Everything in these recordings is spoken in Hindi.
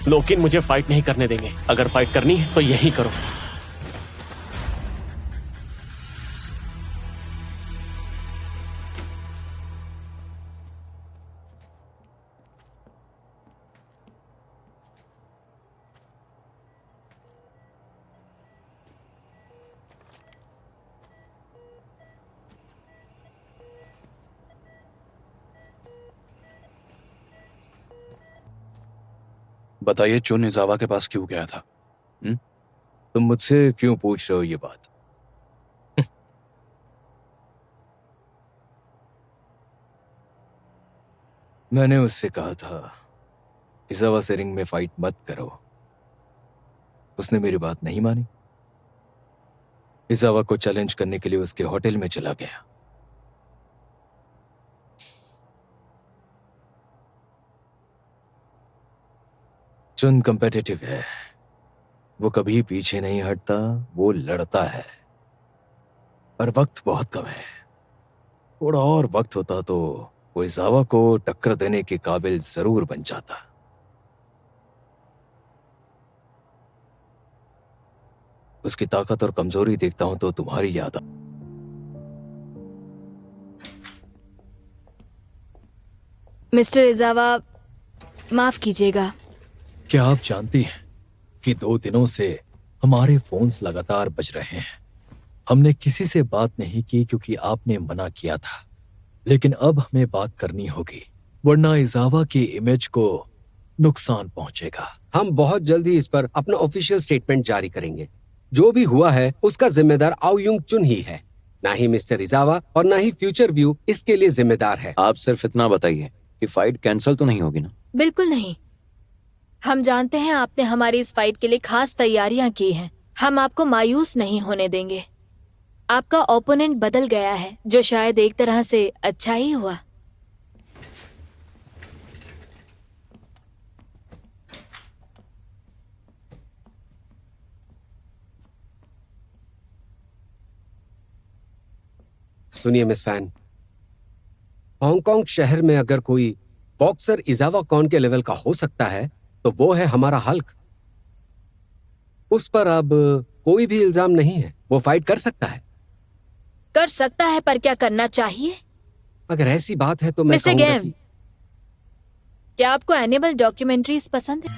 लोकिन मुझे फाइट नहीं करने देंगे। अगर फाइट करनी है तो यही करो। बताइए, चुन इजावा के पास क्यों गया था? तुम मुझसे क्यों पूछ रहे हो ये बात? मैंने उससे कहा था इजावा से रिंग में फाइट मत करो। उसने मेरी बात नहीं मानी। इजावा को चैलेंज करने के लिए उसके होटल में चला गया। चुन कम्पिटिटिव है, वो कभी पीछे नहीं हटता, वो लड़ता है। पर वक्त बहुत कम है। थोड़ा और वक्त होता तो वो इजावा को टक्कर देने के काबिल जरूर बन जाता। उसकी ताकत और कमजोरी देखता हूं तो तुम्हारी याद आ। मिस्टर इजावा, माफ कीजिएगा। क्या आप जानती हैं कि 2 दिनों से हमारे फोन्स लगातार बज रहे हैं? हमने किसी से बात नहीं की क्योंकि आपने मना किया था, लेकिन अब हमें बात करनी होगी, वरना इजावा की इमेज को नुकसान पहुंचेगा। हम बहुत जल्द ही इस पर अपना ऑफिशियल स्टेटमेंट जारी करेंगे। जो भी हुआ है उसका जिम्मेदार आओ युंग चुन ही है, ना ही मिस्टर इजावा और ना ही फ्यूचर व्यू इसके लिए जिम्मेदार है। आप सिर्फ इतना बताइए कि फाइट कैंसिल तो नहीं होगी ना? बिल्कुल नहीं। हम जानते हैं आपने हमारी इस फाइट के लिए खास तैयारियां की हैं। हम आपको मायूस नहीं होने देंगे। आपका ओपोनेंट बदल गया है, जो शायद एक तरह से अच्छा ही हुआ। सुनिए मिस फैन, हांगकांग शहर में अगर कोई बॉक्सर इजावा कौन के लेवल का हो सकता है तो वो है हमारा हल्क। उस पर अब कोई भी इल्जाम नहीं है। वो फाइट कर सकता है। कर सकता है, पर क्या करना चाहिए? अगर ऐसी बात है तो मैं मिस्टर कहूंगा गेम, कि क्या आपको एनिमल डॉक्यूमेंट्रीज पसंद है?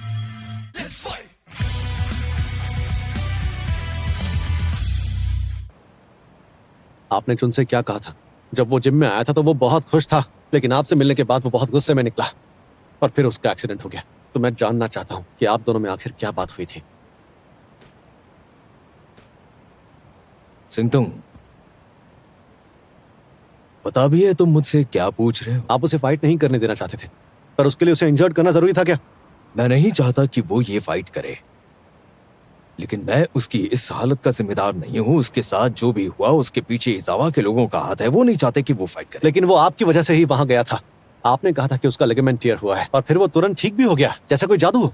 आपने चुन से क्या कहा था? जब वो जिम में आया था तो वो बहुत खुश था, लेकिन आपसे मिलने के बाद वो बहुत गुस्से में निकला और फिर उसका एक्सीडेंट हो गया। तो मैं जानना चाहता हूं कि आप दोनों में आखिर क्या बात हुई थी। सिंगतुंग, पता भी है तुम मुझसे क्या पूछ रहे हो? आप उसे फाइट नहीं करने देना चाहते थे, पर उसके लिए उसे इंजर्ड करना जरूरी था क्या? मैं नहीं चाहता कि वो ये फाइट करे, लेकिन मैं उसकी इस हालत का जिम्मेदार नहीं हूं। उसके साथ जो भी हुआ उसके पीछे इजावा के लोगों का हाथ है। वो नहीं चाहते कि वो फाइट करे। लेकिन वो आपकी वजह से ही वहां गया था। आपने कहा था कि उसका लिगामेंट टियर हुआ है और फिर वो तुरंत ठीक भी हो गया, जैसा कोई जादू हो।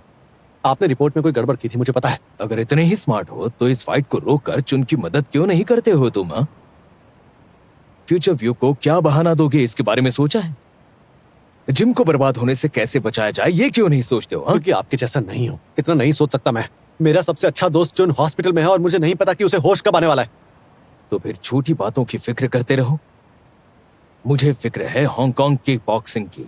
आपने रिपोर्ट में कोई गड़बड़ की थी, मुझे पता है। अगर इतने ही स्मार्ट हो तो इस फाइट को रोककर चुन की मदद क्यों नहीं करते हो तुम? हाँ, फ्यूचर व्यू को क्या बहाना दोगे, इसके बारे में सोचा है? जिम को बर्बाद होने से कैसे बचाया जाए, ये क्यों नहीं सोचते हो? हाँ? क्योंकि आपके जैसा नहीं हो, इतना नहीं सोच सकता मैं। मेरा सबसे अच्छा दोस्त चुन हॉस्पिटल में है और मुझे नहीं पता कि उसे होश कब आने वाला है। तो फिर छोटी बातों की फिक्र करते रहो। मुझे फिक्र है हांगकांग की बॉक्सिंग की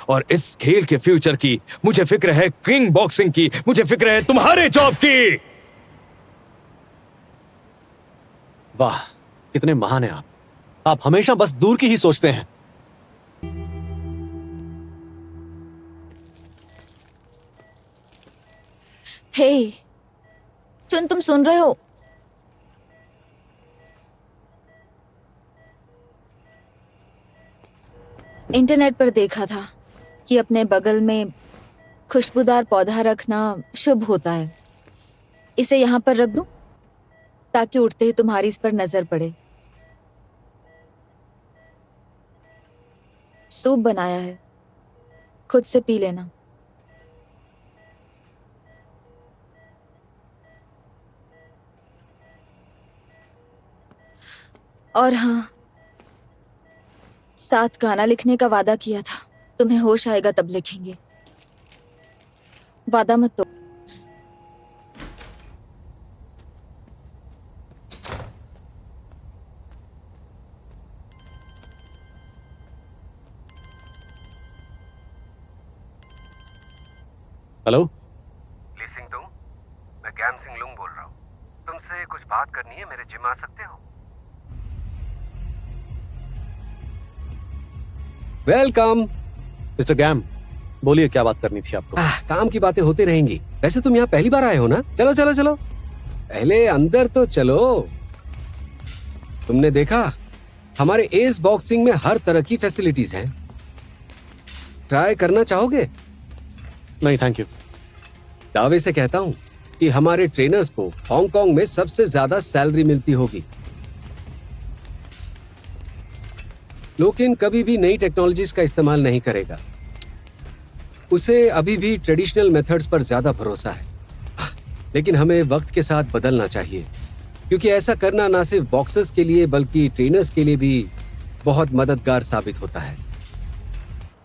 और इस खेल के फ्यूचर की। मुझे फिक्र है किंग बॉक्सिंग की। मुझे फिक्र है तुम्हारे जॉब की। वाह, कितने महान हैं आप। आप हमेशा बस दूर की ही सोचते हैं। हे चुन, तुम सुन रहे हो? इंटरनेट पर देखा था कि अपने बगल में खुशबूदार पौधा रखना शुभ होता है। इसे यहाँ पर रख दूं ताकि उठते ही तुम्हारी इस पर नजर पड़े। सूप बनाया है, खुद से पी लेना। और हाँ, साथ गाना लिखने का वादा किया था। तुम्हें होश आएगा तब लिखेंगे। वादा मत तोड़। हेलो। ली सिंह तुम? मैं गैम सिंह लुंग बोल रहा हूँ। तुमसे कुछ बात करनी है, मेरे जिम आ सकते हो? वेलकम। मिस्टर गैम, बोलिए क्या बात करनी थी आपको? काम की बातें होती रहेंगी। वैसे तुम यहाँ पहली बार आए हो ना? चलो चलो चलो, पहले अंदर तो चलो। तुमने देखा, हमारे एस बॉक्सिंग में हर तरह की फैसिलिटीज हैं। ट्राई करना चाहोगे? नहीं थैंक यू। दावे से कहता हूँ कि हमारे ट्रेनर्स को हांगकांग में सबसे ज्यादा सैलरी मिलती होगी। लेकिन कभी भी नई टेक्नोलॉजीज का इस्तेमाल नहीं करेगा। उसे अभी भी ट्रेडिशनल मेथड्स पर ज्यादा भरोसा है। लेकिन हमें वक्त के साथ बदलना चाहिए, क्योंकि ऐसा करना ना सिर्फ बॉक्सर्स के लिए बल्कि ट्रेनर्स के लिए भी बहुत मददगार साबित होता है।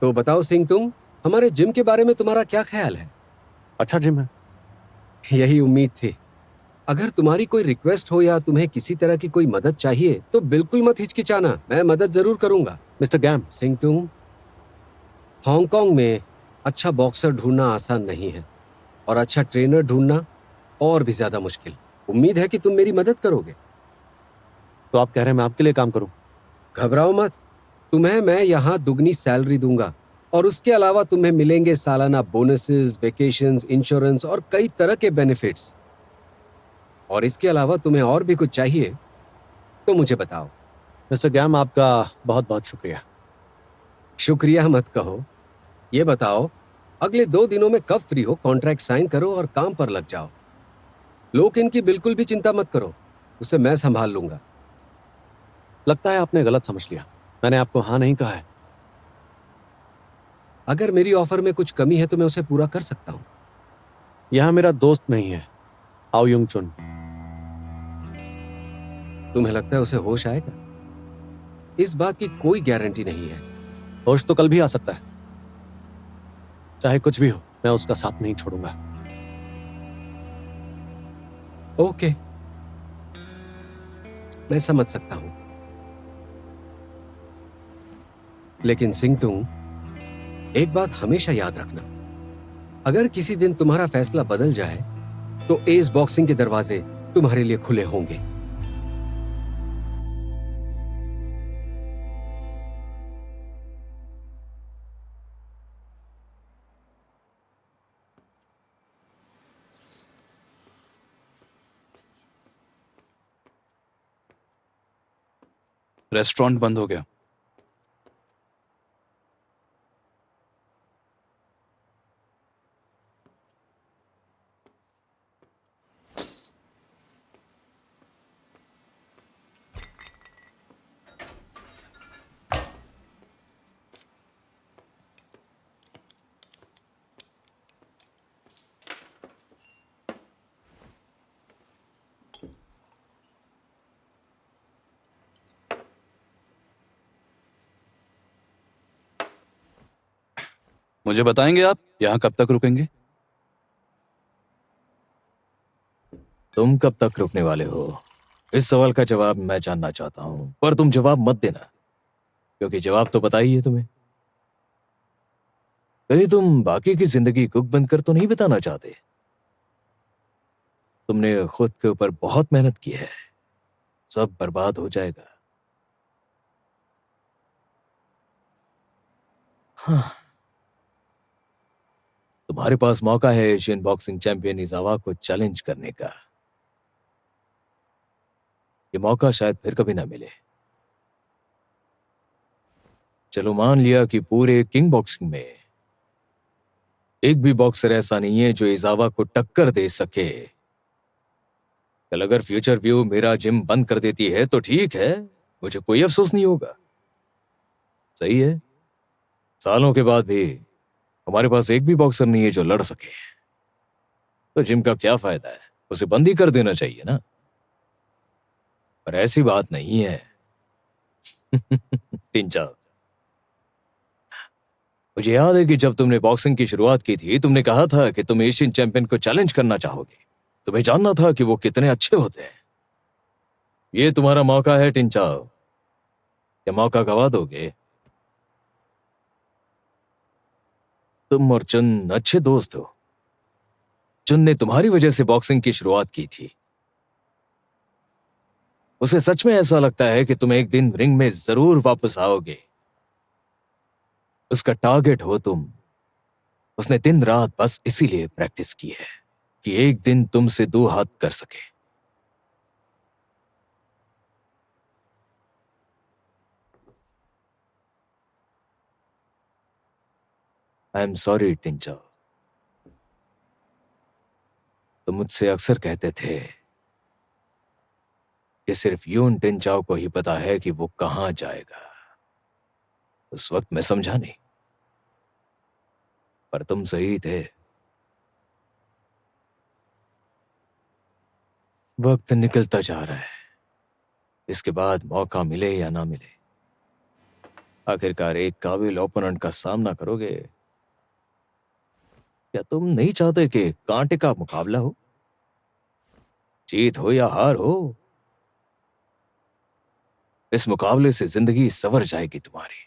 तो बताओ सिंह, तुम, हमारे जिम के बारे में तुम्हारा क्या ख्याल है? अच्छा जिम है। यही उम्मीद थी। अगर तुम्हारी कोई रिक्वेस्ट हो या तुम्हें किसी तरह की कोई मदद चाहिए तो बिल्कुल मत हिचकिचाना, मैं मदद जरूर करूंगा। मिस्टर गैम, सिंह, तुम, हांगकांग में अच्छा बॉक्सर ढूंढना आसान नहीं है और अच्छा ट्रेनर ढूंढना और भी ज्यादा मुश्किल। उम्मीद है कि तुम मेरी मदद करोगे। तो आप कह रहे हैं मैं आपके लिए काम करूं? घबराओ मत, तुम्हें मैं यहाँ दुगनी सैलरी दूंगा और उसके अलावा तुम्हें मिलेंगे सालाना बोनसेस, वेकेशंस, इंश्योरेंस और कई तरह के बेनिफिट्स। और इसके अलावा तुम्हें और भी कुछ चाहिए तो मुझे बताओ। मिस्टर गैम, आपका बहुत बहुत शुक्रिया। शुक्रिया मत कहो, ये बताओ अगले 2 दिनों में कब फ्री हो? कॉन्ट्रैक्ट साइन करो और काम पर लग जाओ। लोग इनकी बिल्कुल भी चिंता मत करो, उसे मैं संभाल लूंगा। लगता है आपने गलत समझ लिया। मैंने आपको हाँ नहीं कहा है। अगर मेरी ऑफर में कुछ कमी है तो मैं उसे पूरा कर सकता हूँ। यहाँ मेरा दोस्त नहीं है, आओ युंग चुन। तुम्हें लगता है उसे होश आएगा? इस बात की कोई गारंटी नहीं है। होश तो कल भी आ सकता है। चाहे कुछ भी हो, मैं उसका साथ नहीं छोड़ूंगा। ओके, मैं समझ सकता हूं। लेकिन सिंह, तुम एक बात हमेशा याद रखना, अगर किसी दिन तुम्हारा फैसला बदल जाए तो एस बॉक्सिंग के दरवाजे तुम्हारे लिए खुले होंगे। रेस्टोरेंट बंद हो गया। मुझे बताएंगे आप यहाँ कब तक रुकेंगे? तुम कब तक रुकने वाले हो? इस सवाल का जवाब मैं जानना चाहता हूं, पर तुम जवाब मत देना, क्योंकि जवाब तो पता ही है तुम्हें। कहीं तुम बाकी की जिंदगी कुक बनकर तो नहीं बिताना चाहते? तुमने खुद के ऊपर बहुत मेहनत की है, सब बर्बाद हो जाएगा। हाँ, तुम्हारे पास मौका है एशियन बॉक्सिंग चैंपियन इजावा को चैलेंज करने का। ये मौका शायद फिर कभी ना मिले। चलो मान लिया कि पूरे किंग बॉक्सिंग में एक भी बॉक्सर ऐसा नहीं है जो इजावा को टक्कर दे सके। कल अगर फ्यूचर व्यू मेरा जिम बंद कर देती है तो ठीक है, मुझे कोई अफसोस नहीं होगा। सही है, सालों के बाद भी हमारे पास एक भी बॉक्सर नहीं है जो लड़ सके, तो जिम का क्या फायदा है? उसे बंद ही कर देना चाहिए ना। पर ऐसी बात नहीं है। टिंचा, मुझे याद है कि जब तुमने बॉक्सिंग की शुरुआत की थी, तुमने कहा था कि तुम एशियन चैंपियन को चैलेंज करना चाहोगे। तुम्हें जानना था कि वो कितने अच्छे होते हैं। ये तुम्हारा मौका है टिंचा। क्या मौका गवा दोगे? तुम और चुन अच्छे दोस्त हो। चुन ने तुम्हारी वजह से बॉक्सिंग की शुरुआत की थी। उसे सच में ऐसा लगता है कि तुम एक दिन रिंग में जरूर वापस आओगे। उसका टारगेट हो तुम। उसने दिन रात बस इसीलिए प्रैक्टिस की है कि एक दिन तुमसे दो हाथ कर सके। I am sorry Tincha. तुम मुझसे अक्सर कहते थे कि सिर्फ यून टिंचाओ को ही पता है कि वो कहां जाएगा। उस वक्त मैं समझा नहीं, पर तुम सही थे। वक्त निकलता जा रहा है। इसके बाद मौका मिले या ना मिले, आखिरकार एक काबिल ओपोनेंट का सामना करोगे। क्या तुम नहीं चाहते कि कांटे का मुकाबला हो? जीत हो या हार हो, इस मुकाबले से जिंदगी संवर जाएगी तुम्हारी।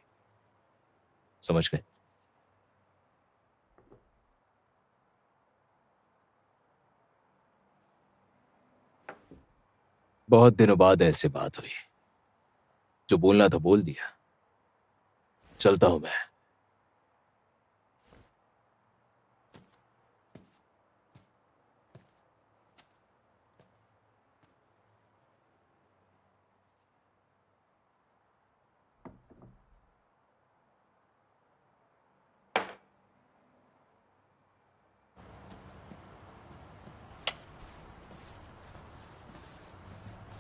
समझ गए? बहुत दिनों बाद ऐसे बात हुई। जो बोलना था बोल दिया। चलता हूं मैं।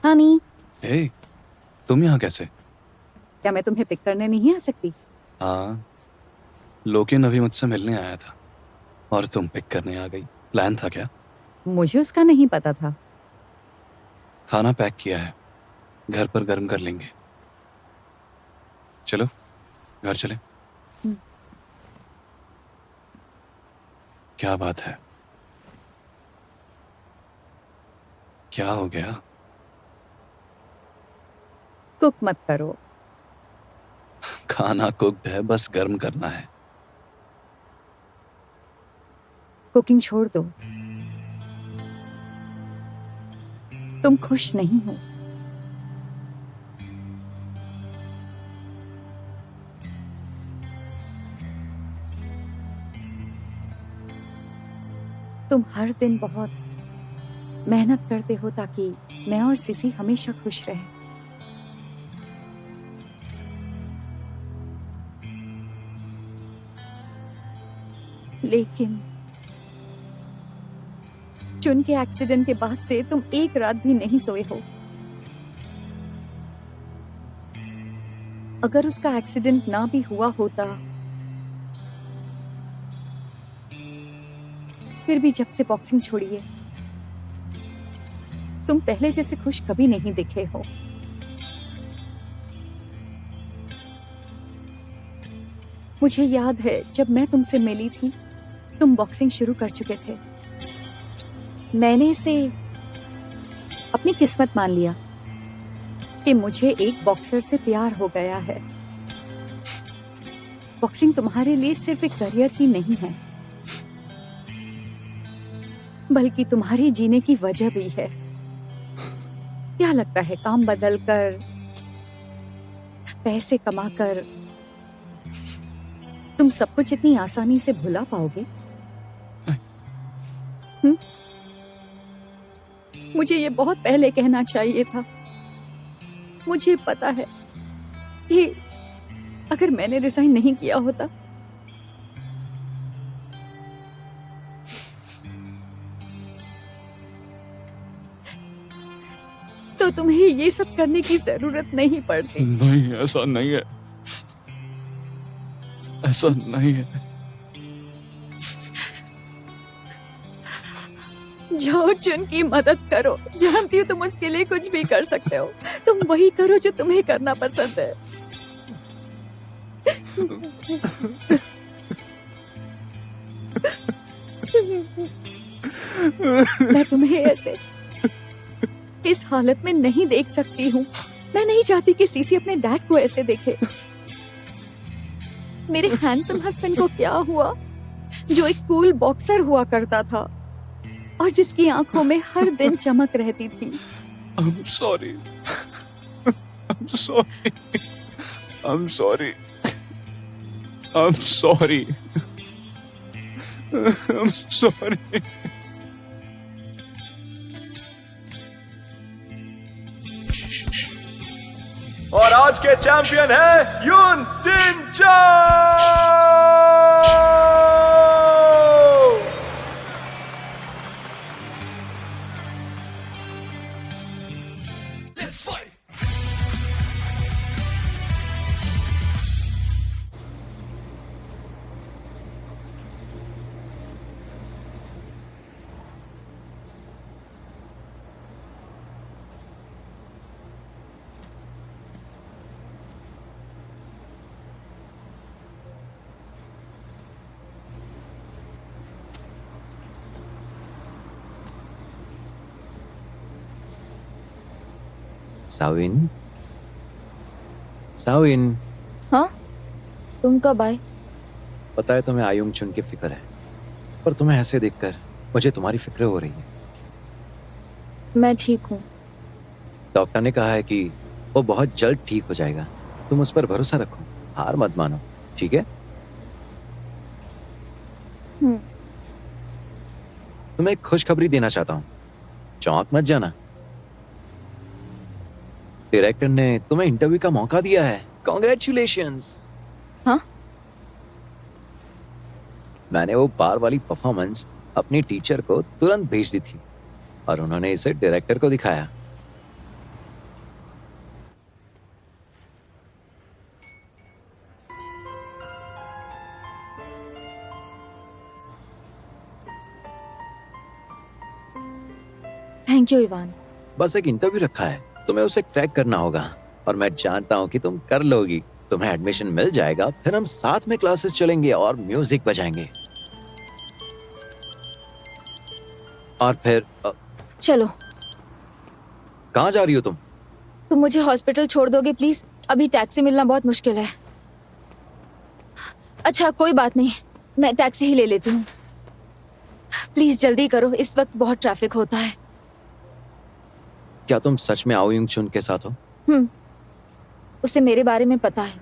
हनी, हे, तुम यहाँ कैसे? क्या मैं तुम्हें पिक करने नहीं आ सकती? हाँ, लोकेन अभी मुझसे मिलने आया था और तुम पिक करने आ गई। प्लान था क्या? मुझे उसका नहीं पता था। खाना पैक किया है, घर पर गर्म कर लेंगे। चलो घर चले। क्या बात है? क्या हो गया? कुक मत करो। खाना कुक्ड है, बस गर्म करना है। कुकिंग छोड़ दो। तुम खुश नहीं हो। तुम हर दिन बहुत मेहनत करते हो ताकि मैं और सिसी हमेशा खुश रहे। लेकिन चुन के एक्सीडेंट के बाद से तुम एक रात भी नहीं सोए हो। अगर उसका एक्सीडेंट ना भी हुआ होता, फिर भी जब से बॉक्सिंग छोड़िए, तुम पहले जैसे खुश कभी नहीं दिखे हो। मुझे याद है जब मैं तुमसे मिली थी, तुम बॉक्सिंग शुरू कर चुके थे। मैंने इसे अपनी किस्मत मान लिया कि मुझे एक बॉक्सर से प्यार हो गया है। बॉक्सिंग तुम्हारे लिए सिर्फ एक करियर ही नहीं है, बल्कि तुम्हारे जीने की वजह भी है। क्या लगता है काम बदलकर, पैसे कमाकर तुम सब कुछ इतनी आसानी से भुला पाओगे? मुझे ये बहुत पहले कहना चाहिए था। मुझे पता है कि अगर मैंने रिजाइन नहीं किया होता तो तुम्हें ये सब करने की जरूरत नहीं पड़ती। नहीं, ऐसा नहीं है, ऐसा नहीं है। जाओ चुन की मदद करो। जानती हूँ तुम उसके लिए कुछ भी कर सकते हो। तुम वही करो जो तुम्हें करना पसंद है। मैं तुम्हें ऐसे इस हालत में नहीं देख सकती हूँ। मैं नहीं चाहती कि सीसी अपने डैड को ऐसे देखे। मेरे हैंडसम हस्बैंड को क्या हुआ, जो एक कूल बॉक्सर हुआ करता था और जिसकी आंखों में हर दिन चमक रहती थी। I'm sorry. I'm sorry. I'm sorry. I'm sorry. I'm sorry. और आज के चैंपियन है यून टिन चाओ। साविन, साविन, हाँ, तुम कब आए? पता है तुम्हें आयुंग चुन की फिक्र है, पर तुम्हें ऐसे देखकर मुझे तुम्हारी फिक्र हो रही है। मैं ठीक हूँ। डॉक्टर ने कहा है कि वो बहुत जल्द ठीक हो जाएगा। तुम उस पर भरोसा रखो, हार मत मानो, ठीक है? तुम्हें एक खुशखबरी देना चाहता हूँ, चौंक मत जाना। डायरेक्टर ने तुम्हें इंटरव्यू का मौका दिया है। कॉन्ग्रेचुलेशंस। हाँ? मैंने वो बार वाली परफॉर्मेंस अपनी टीचर को तुरंत भेज दी थी और उन्होंने इसे डायरेक्टर को दिखाया। Thank you Ivan. बस एक इंटरव्यू रखा है, तुम्हें उसे क्रैक करना होगा और मैं जानता हूँ कि तुम कर लोगी। तुम्हें एडमिशन मिल जाएगा, फिर हम साथ में क्लासेस चलेंगे और म्यूजिक बजाएंगे। और फिर चलो। कहाँ जा रही हो तुम? तुम मुझे हॉस्पिटल छोड़ दोगे प्लीज? अभी टैक्सी मिलना बहुत मुश्किल है। अच्छा कोई बात नहीं, मैं टैक्सी ही ले लेती हूँ। प्लीज जल्दी करो, इस वक्त बहुत ट्रैफिक होता है। क्या तुम सच में आयुंग चुन के साथ हो? उसे मेरे बारे में पता है।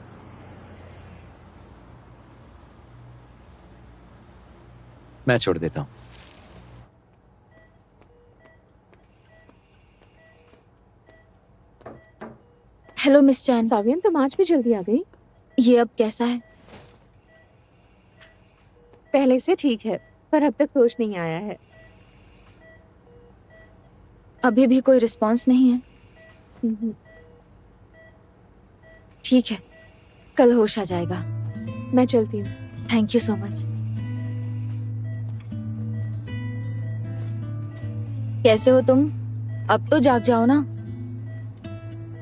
मैं छोड़ देता हूँ। हेलो मिस चैन। सावियन, तुम आज भी जल्दी आ गई। ये अब कैसा है? पहले से ठीक है, पर अब तक होश नहीं आया है। अभी भी कोई रिस्पांस नहीं है। ठीक है, कल होश आ जाएगा। मैं चलती हूँ। Thank you so much. कैसे हो तुम? अब तो जाग जाओ ना।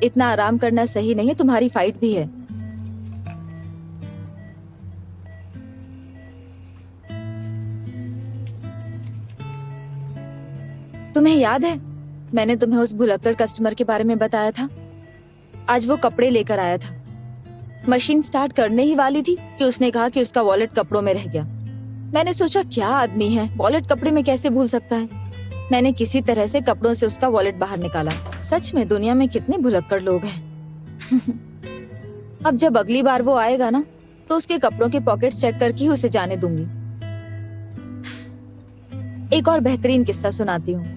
इतना आराम करना सही नहीं है, तुम्हारी फाइट भी है। तुम्हें याद है मैंने तुम्हें उस भुलक्कड़ कस्टमर के बारे में बताया था? आज वो कपड़े लेकर आया था। मशीन स्टार्ट करने ही वाली थी कि उसने कहा कि उसका वॉलेट कपड़ों में रह गया। मैंने सोचा क्या आदमी है, वॉलेट कपड़े में कैसे भूल सकता है। मैंने किसी तरह से कपड़ों से उसका वॉलेट बाहर निकाला। सच में दुनिया में कितने भुलक्कड़ लोग हैं। अब जब अगली बार वो आएगा ना, तो उसके कपड़ों के पॉकेट्स चेक करके ही उसे जाने दूंगी। एक और बेहतरीन किस्सा सुनाती हूँ।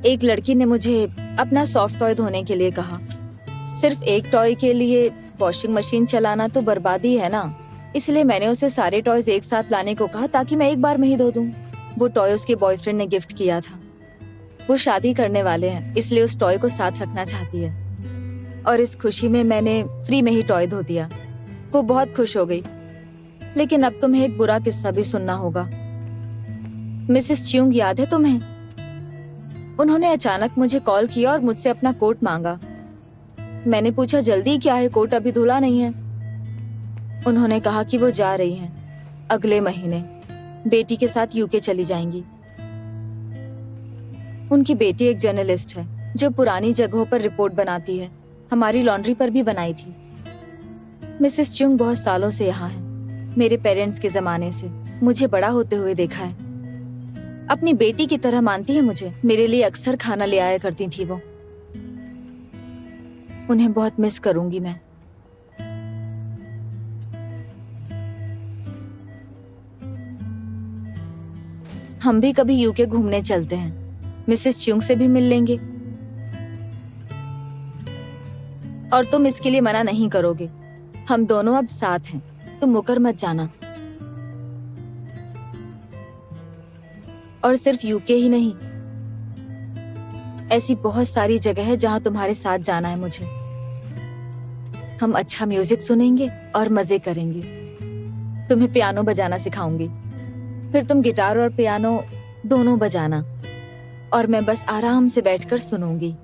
एक लड़की ने मुझे अपना सॉफ्ट टॉय धोने के लिए कहा। सिर्फ एक टॉय के लिए वॉशिंग मशीन चलाना तो बर्बादी है ना, इसलिए मैंने उसे सारे टॉयज एक साथ लाने को कहा ताकि मैं एक बार में ही धो दूं। वो टॉय उसके बॉयफ्रेंड ने गिफ्ट किया था। वो शादी करने वाले हैं, इसलिए उस टॉय को साथ रखना चाहती है और इस खुशी में मैंने फ्री में ही टॉय धो दिया। वो बहुत खुश हो गई। लेकिन अब तुम्हें एक बुरा किस्सा भी सुनना होगा। मिसेस च्यूंग याद है तुम्हें? उन्होंने अचानक मुझे कॉल किया और मुझसे अपना कोट मांगा। मैंने पूछा जल्दी क्या है, कोट अभी धुला नहीं है। उन्होंने कहा कि वो जा रही हैं अगले महीने, बेटी के साथ यूके चली जाएंगी। उनकी बेटी एक जर्नलिस्ट है जो पुरानी जगहों पर रिपोर्ट बनाती है, हमारी लॉन्ड्री पर भी बनाई थी। मिसेस च्यूंग बहुत सालों से यहाँ है, मेरे पेरेंट्स के जमाने से मुझे बड़ा होते हुए देखा है। अपनी बेटी की तरह मानती है मुझे, मेरे लिए अक्सर खाना ले आया करती थी वो। उन्हें बहुत मिस करूंगी मैं। हम भी कभी यूके घूमने चलते हैं, मिसेस च्यूंग से भी मिल लेंगे। और तुम इसके लिए मना नहीं करोगे, हम दोनों अब साथ हैं, तुम मुकर मत जाना। और सिर्फ यूके ही नहीं, ऐसी बहुत सारी जगह है जहां तुम्हारे साथ जाना है मुझे। हम अच्छा म्यूजिक सुनेंगे और मजे करेंगे। तुम्हें पियानो बजाना सिखाऊंगी, फिर तुम गिटार और पियानो दोनों बजाना और मैं बस आराम से बैठकर सुनूंगी।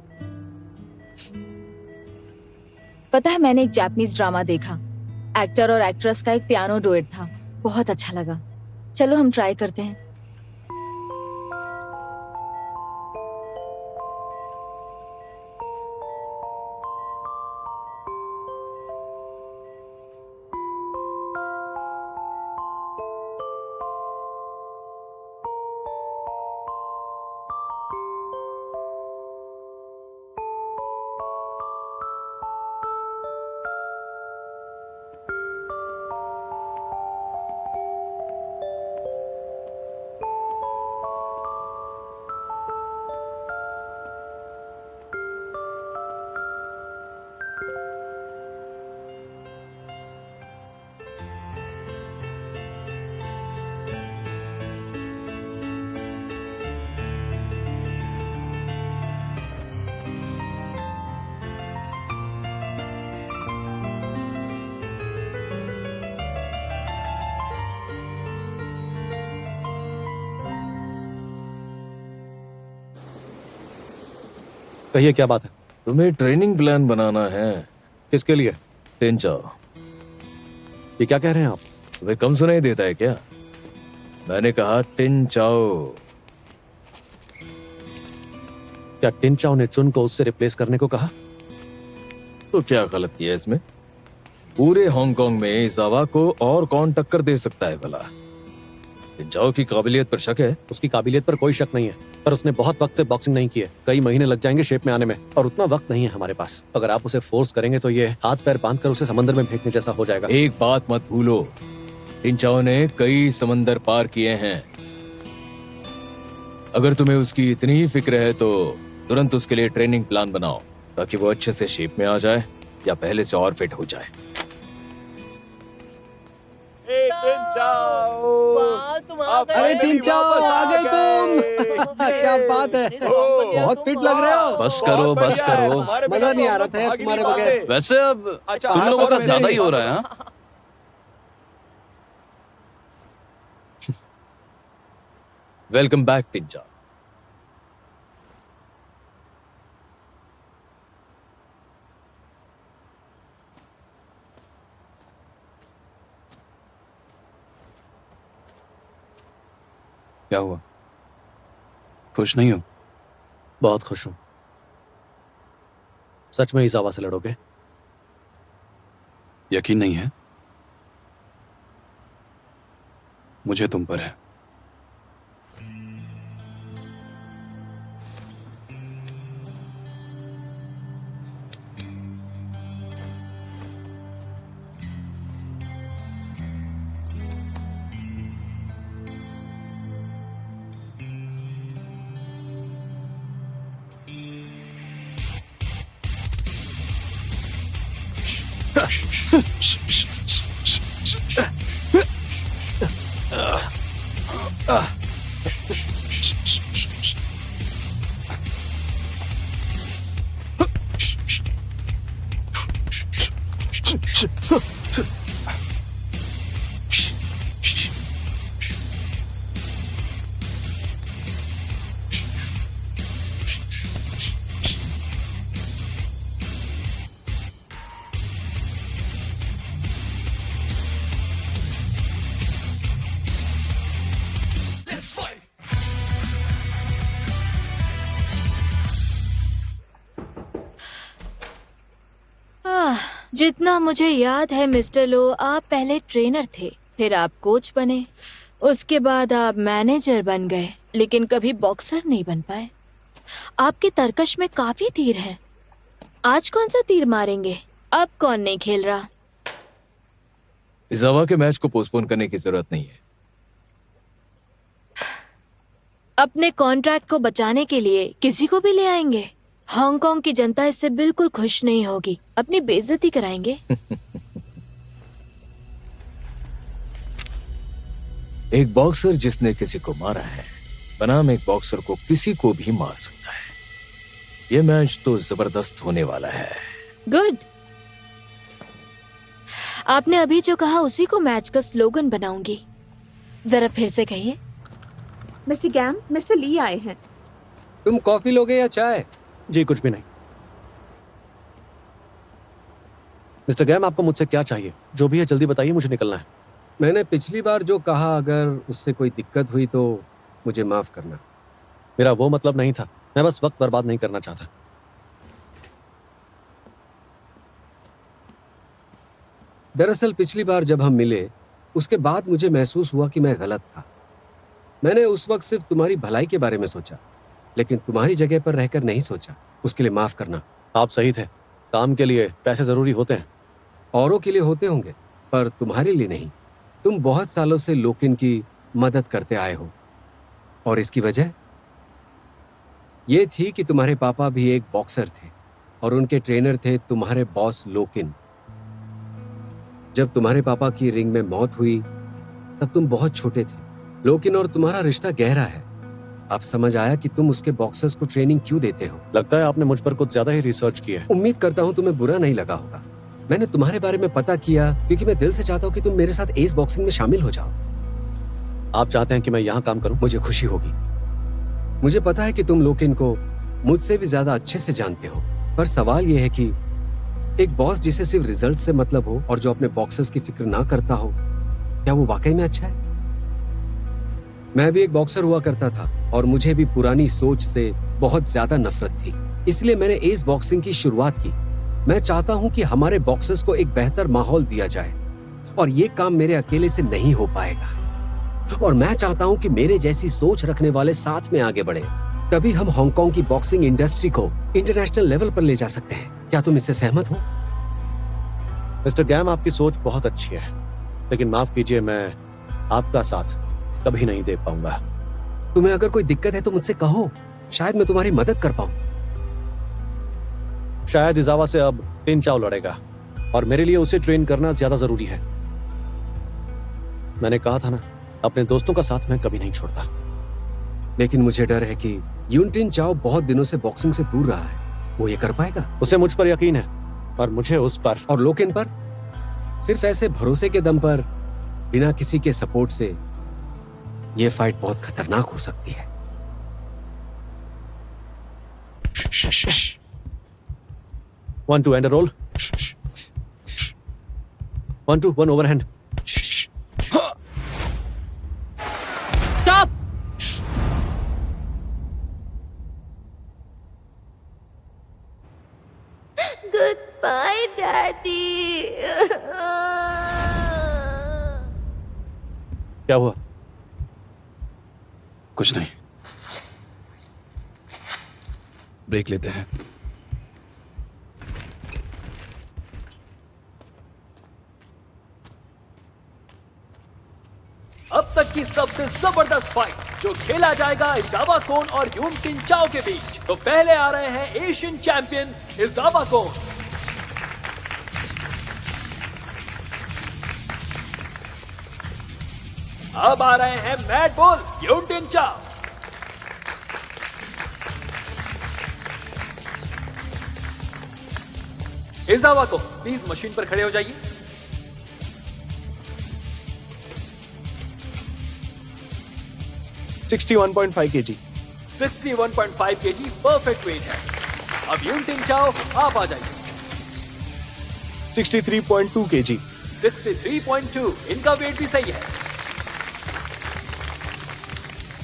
पता है, मैंने एक जापानीज ड्रामा देखा, एक्टर और एक्ट्रेस का एक पियानो डुएट था, बहुत अच्छा लगा। चलो हम ट्राई करते हैं। कहिए क्या बात है? तुम्हें ट्रेनिंग प्लान बनाना है। किसके लिए? टिंचाओ। ये क्या कह रहे हैं आप? तुम्हें कम सुनाई देता है क्या? मैंने कहा टिंचाओ। क्या टिंचाओ ने चुन को उससे रिप्लेस करने को कहा? तो क्या गलत किया इसमें? पूरे हांगकांग में इजावा को और कौन टक्कर दे सकता है भला? टिंचाओ की काबिलियत पर शक है? उसकी काबिलियत पर कोई शक नहीं है, पर उसने बहुत वक्त से बॉक्सिंग नहीं की है। कई महीने लग जाएंगे शेप में आने में, और उतना वक्त नहीं है हमारे पास। अगर आप उसे फोर्स करेंगे तो ये हाथ पैर बांधकर उसे समंदर में फेंकने जैसा हो जाएगा। एक बात मत भूलो, टिंचाओ ने कई समंदर पार किए हैं। अगर तुम्हें उसकी इतनी ही फिक्र है तो तुरंत उसके लिए ट्रेनिंग प्लान बनाओ, ताकि वो अच्छे से शेप में आ जाए या पहले से और फिट हो जाए। अरे टिंचाओ, आ गए तुम। क्या बात है, बहुत फिट लग रहे हो। बस करो, बस करो। मजा नहीं आ रहा था यार तुम्हारे बगैर। वैसे अब तुम लोगों का ज्यादा ही हो रहा है। हाँ? वेलकम बैक टिंचाओ। क्या हुआ? खुश नहीं हो? बहुत खुश हूं। सच में इजावा से लड़ोगे? यकीन नहीं है? मुझे तुम पर है। जितना मुझे याद है मिस्टर लो, आप पहले ट्रेनर थे, फिर आप कोच बने, उसके बाद आप मैनेजर बन गए, लेकिन कभी बॉक्सर नहीं बन पाए। आपके तरकश में काफी तीर हैं। आज कौन सा तीर मारेंगे? अब कौन नहीं खेल रहा? इजावा के मैच को पोस्टपोन करने की जरूरत नहीं है। अपने कॉन्ट्रैक्ट को बचाने के लिए किसी को भी ले आएंगे? हांगकांग की जनता इससे बिल्कुल खुश नहीं होगी। अपनी बेइज्जती कराएंगे। एक बॉक्सर जिसने किसी को मारा है बनाम एक बॉक्सर को किसी को भी मार सकता है। ये मैच तो जबरदस्त होने वाला है। गुड। आपने अभी जो कहा उसी को मैच का स्लोगन बनाऊंगी। जरा फिर से कहिए। मिस्टर गैम, मिस्टर ली आए हैं। तुम कॉफी लोगे या चाय? जी कुछ भी नहीं। मिस्टर गैम, आपको मुझसे क्या चाहिए? जो भी है जल्दी बताइए, मुझे निकलना है। मैंने पिछली बार जो कहा, अगर उससे कोई दिक्कत हुई तो मुझे माफ करना। मेरा वो मतलब नहीं था, मैं बस वक्त बर्बाद नहीं करना चाहता। दरअसल पिछली बार जब हम मिले उसके बाद मुझे महसूस हुआ कि मैं गलत था। मैंने उस वक्त सिर्फ तुम्हारी भलाई के बारे में सोचा, लेकिन तुम्हारी जगह पर रहकर नहीं सोचा। उसके लिए माफ करना। आप सही थे, काम के लिए पैसे जरूरी होते हैं। औरों के लिए होते होंगे, पर तुम्हारे लिए नहीं। तुम बहुत सालों से लोकिन की मदद करते आए हो, और इसकी वजह ये थी कि तुम्हारे पापा भी एक बॉक्सर थे और उनके ट्रेनर थे तुम्हारे बॉस लोकिन। जब तुम्हारे पापा की रिंग में मौत हुई तब तुम बहुत छोटे थे। लोकिन और तुम्हारा रिश्ता गहरा है। अब समझ आया कि तुम उसके बॉक्सर्स को ट्रेनिंग क्यों देते हो। लगता है आपने मुझ पर कुछ ज्यादा ही रिसर्च की है। उम्मीद करता हूँ तुम्हें बुरा नहीं लगा होगा। मैंने तुम्हारे बारे में पता किया क्योंकि मैं दिल से चाहता हूँ कि तुम मेरे साथ एस बॉक्सिंग में शामिल हो जाओ। आप चाहते हैं कि मैं यहाँ काम करूं? मुझे खुशी होगी। मुझे पता है कि तुम लोकिन को मुझसे भी ज्यादा अच्छे से जानते हो, पर सवाल यह है कि एक बॉस जिसे सिर्फ रिजल्ट से मतलब हो और जो अपने बॉक्सर्स की फिक्र ना करता हो, क्या वो वाकई में अच्छा है? मैं भी एक बॉक्सर हुआ करता था और मुझे भी पुरानी सोच से बहुत ज्यादा नफरत थी। इसलिए मैंने एस बॉक्सिंग की शुरुआत की। मैं चाहता हूं कि हमारे बॉक्सर्स को एक बेहतर माहौल दिया जाए, और ये काम मेरे अकेले से नहीं हो पाएगा। और मैं चाहता हूं कि मेरे जैसी सोच रखने वाले साथ में आगे बढ़े, तभी हम हांगकांग की बॉक्सिंग इंडस्ट्री को इंटरनेशनल लेवल पर ले जा सकते हैं। क्या तुम इससे सहमत हो? मिस्टर गैम, आपकी सोच बहुत अच्छी है, लेकिन माफ कीजिए, मैं आपका साथ कभी नहीं दे पाऊंगा। तुम्हें अगर कोई दिक्कत है तो मुझसे कहो, शायद मैं तुम्हारी मदद कर पाऊं। शायद इजावा से अब टिन चाओ लड़ेगा और मेरे लिए उसे ट्रेन करना ज्यादा जरूरी है। मैंने कहा था ना, अपने दोस्तों का साथ मैं कभी नहीं छोड़ता। लेकिन मुझे डर है कि यून टिन चाओ बहुत दिनों से बॉक्सिंग से दूर रहा है। वो ये कर पाएगा? उसे मुझ पर यकीन है, और मुझे उस पर। और लोकिन पर? सिर्फ ऐसे भरोसे के दम पर, बिना किसी के सपोर्ट से ये फाइट बहुत खतरनाक हो सकती है। 1 2 and roll. 1 2 1 overhand. Stop. Goodbye daddy. क्या हुआ? कुछ नहीं, ब्रेक लेते हैं। अब तक की सबसे जबरदस्त फाइट जो खेला जाएगा इजावा कोन और यून टिन चाओ के बीच। तो पहले आ रहे हैं एशियन चैंपियन इजावा कोन। अब आ रहे हैं मैड बुल यून टिन चाओ। इजावा को प्लीज मशीन पर खड़े हो जाइए। $61.5 kg। 61.5 kg परफेक्ट वेट है। अब यून टिन चाओ आप आ जाइए। 63.2 kg। 63.2 इनका वेट भी सही है।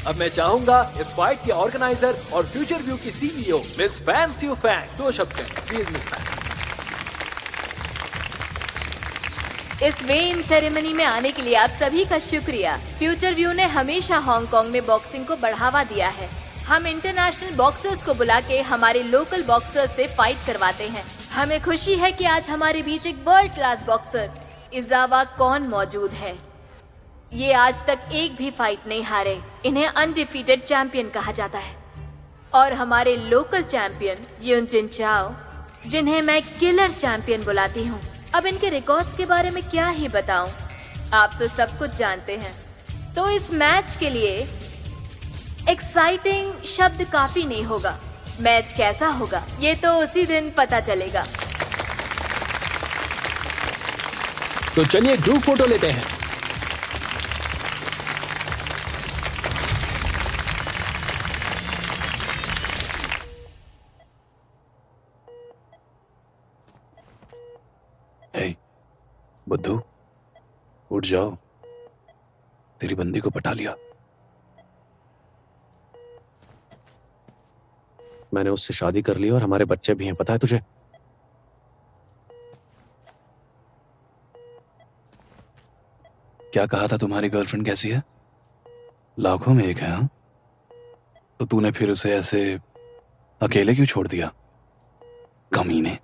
अब मैं चाहूंगा इस फाइट के ऑर्गेनाइजर और फ्यूचर व्यू की सीईओ मिस फैन सियो फैंग 2 शब्द कहें प्लीज। Miss fan. इस वे इन सेरेमनी में आने के लिए आप सभी का शुक्रिया। फ्यूचर व्यू ने हमेशा हांगकांग में बॉक्सिंग को बढ़ावा दिया है। हम इंटरनेशनल बॉक्सर्स को बुला के हमारे लोकल बॉक्सर्स से फाइट करवाते हैं। हमें खुशी है कि आज हमारे बीच एक वर्ल्ड क्लास बॉक्सर इजावा कौन मौजूद है। ये आज तक एक भी फाइट नहीं हारे। इन्हें अनडिफीटेड चैंपियन कहा जाता है। और हमारे लोकल चैंपियन यूनटिन चाओ, जिन्हें मैं किलर चैंपियन बुलाती हूँ। अब इनके रिकॉर्ड्स के बारे में क्या ही बताऊं, आप तो सब कुछ जानते हैं। तो इस मैच के लिए एक्साइटिंग शब्द काफी नहीं होगा। मैच कैसा होगा ये तो उसी दिन पता चलेगा। तो चलिए ग्रुप फोटो लेते हैं। हे बुद्धू, उठ जाओ, तेरी बंदी को पटा लिया। मैंने उससे शादी कर ली और हमारे बच्चे भी हैं, पता है तुझे? क्या कहा था तुम्हारी गर्लफ्रेंड कैसी है? लाखों में एक है, हाँ? तो तूने फिर उसे ऐसे अकेले क्यों छोड़ दिया? कमीने,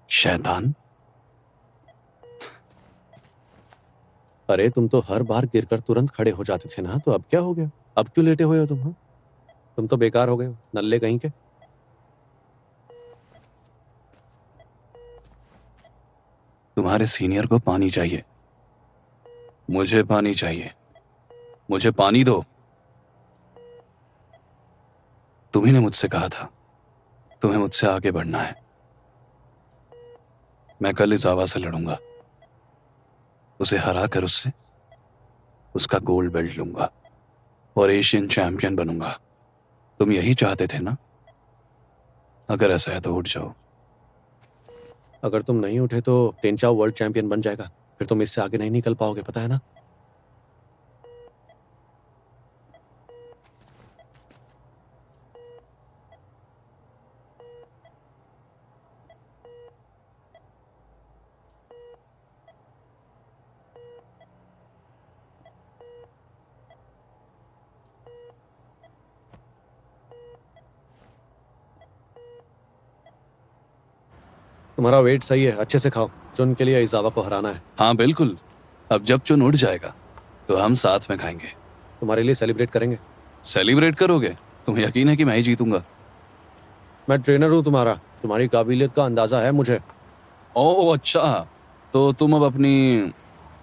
शैतान। अरे तुम तो हर बार गिरकर तुरंत खड़े हो जाते थे ना, तो अब क्या हो गया? अब क्यों लेटे हुए हो तुम? हाँ, तुम तो बेकार हो गए हो, नल्ले कहीं के। तुम्हारे सीनियर को पानी चाहिए, मुझे पानी चाहिए। मुझे पानी दो। तुम्ही ने मुझसे कहा था तुम्हें मुझसे आगे बढ़ना है। मैं कल इजावा से लड़ूंगा, उसे हरा कर उससे उसका गोल्ड बेल्ट लूंगा और एशियन चैंपियन बनूंगा। तुम यही चाहते थे ना? अगर ऐसा है तो उठ जाओ। अगर तुम नहीं उठे तो टेंचाओ वर्ल्ड चैंपियन बन जाएगा, फिर तुम इससे आगे नहीं निकल पाओगे, पता है ना? तुम्हारा वेट सही है, अच्छे से खाओ। चुन के लिए इजावा को हराना है। हाँ बिल्कुल, अब जब चुन उठ जाएगा तो हम साथ में खाएंगे। तुम्हारे लिए सेलिब्रेट करेंगे। सेलिब्रेट करोगे? तुम्हें यकीन है कि मैं ही जीतूंगा? मैं ट्रेनर हूँ तुम्हारा, तुम्हारी काबिलियत का अंदाजा है मुझे। ओह अच्छा, तो तुम अब अपनी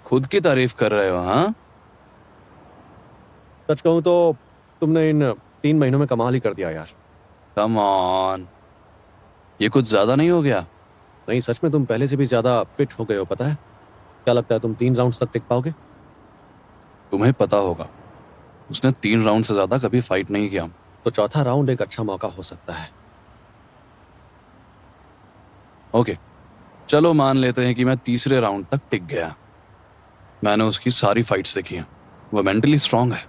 खुद की तारीफ कर रहे हो? हाँ, सच कहूँ तो तुमने इन 3 महीनों में कमाल ही कर दिया यार। कम ऑन, ये कुछ ज्यादा नहीं हो गया? नहीं, सच में तुम पहले से भी ज्यादा फिट हो गए हो, पता है? क्या लगता है तुम 3 राउंड तक टिक पाओगे? तुम्हें पता होगा, उसने 3 राउंड से ज्यादा कभी फाइट नहीं किया। तो चौथा राउंड एक अच्छा मौका हो सकता है। ओके, चलो मान लेते हैं कि मैं तीसरे राउंड तक टिक गया। मैंने उसकी सारी फाइट्स देखी हैं, वो मेंटली स्ट्रांग है।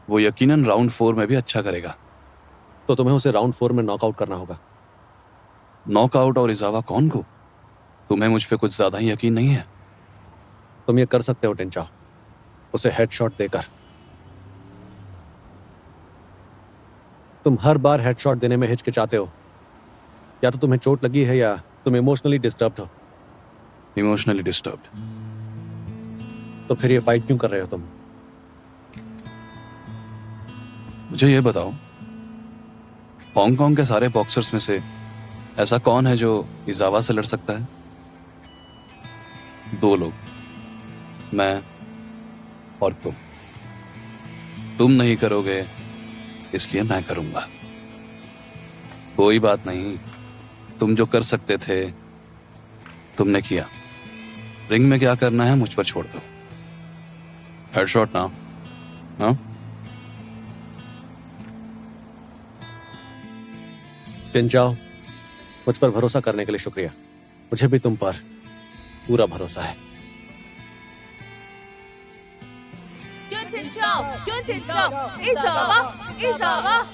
वो यकीनन राउंड 4 में भी अच्छा करेगा। तो तुम्हें उसे राउंड 4 में नॉकआउट करना होगा। नॉकआउट और इजावा कौन को? तुम्हें मुझ पे कुछ ज्यादा ही यकीन नहीं है? तुम ये कर सकते हो टेंचाओ, उसे हेडशॉट देकर। तुम हर बार हेडशॉट देने में हिचकिचाते हो। या तो तुम्हें चोट लगी है या तुम इमोशनली डिस्टर्ब्ड हो। Emotionally disturbed? तो फिर ये फाइट क्यों कर रहे हो तुम? मुझे ये बताओ, हांगकांग के सारे बॉक्सर्स में से ऐसा कौन है जो इजावा से लड़ सकता है? 2 लोग, मैं और तुम। तुम नहीं करोगे इसलिए मैं करूंगा। कोई बात नहीं, तुम जो कर सकते थे तुमने किया। रिंग में क्या करना है मुझ पर छोड़ दो। हेडशॉट ना? हाँ, टेंचाओ, मुझ पर भरोसा करने के लिए शुक्रिया। मुझे भी तुम पर पूरा भरोसा है। 跟着跳，跟着跳，一走吧，一走吧。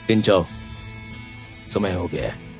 इन जाओ, समय हो गया है।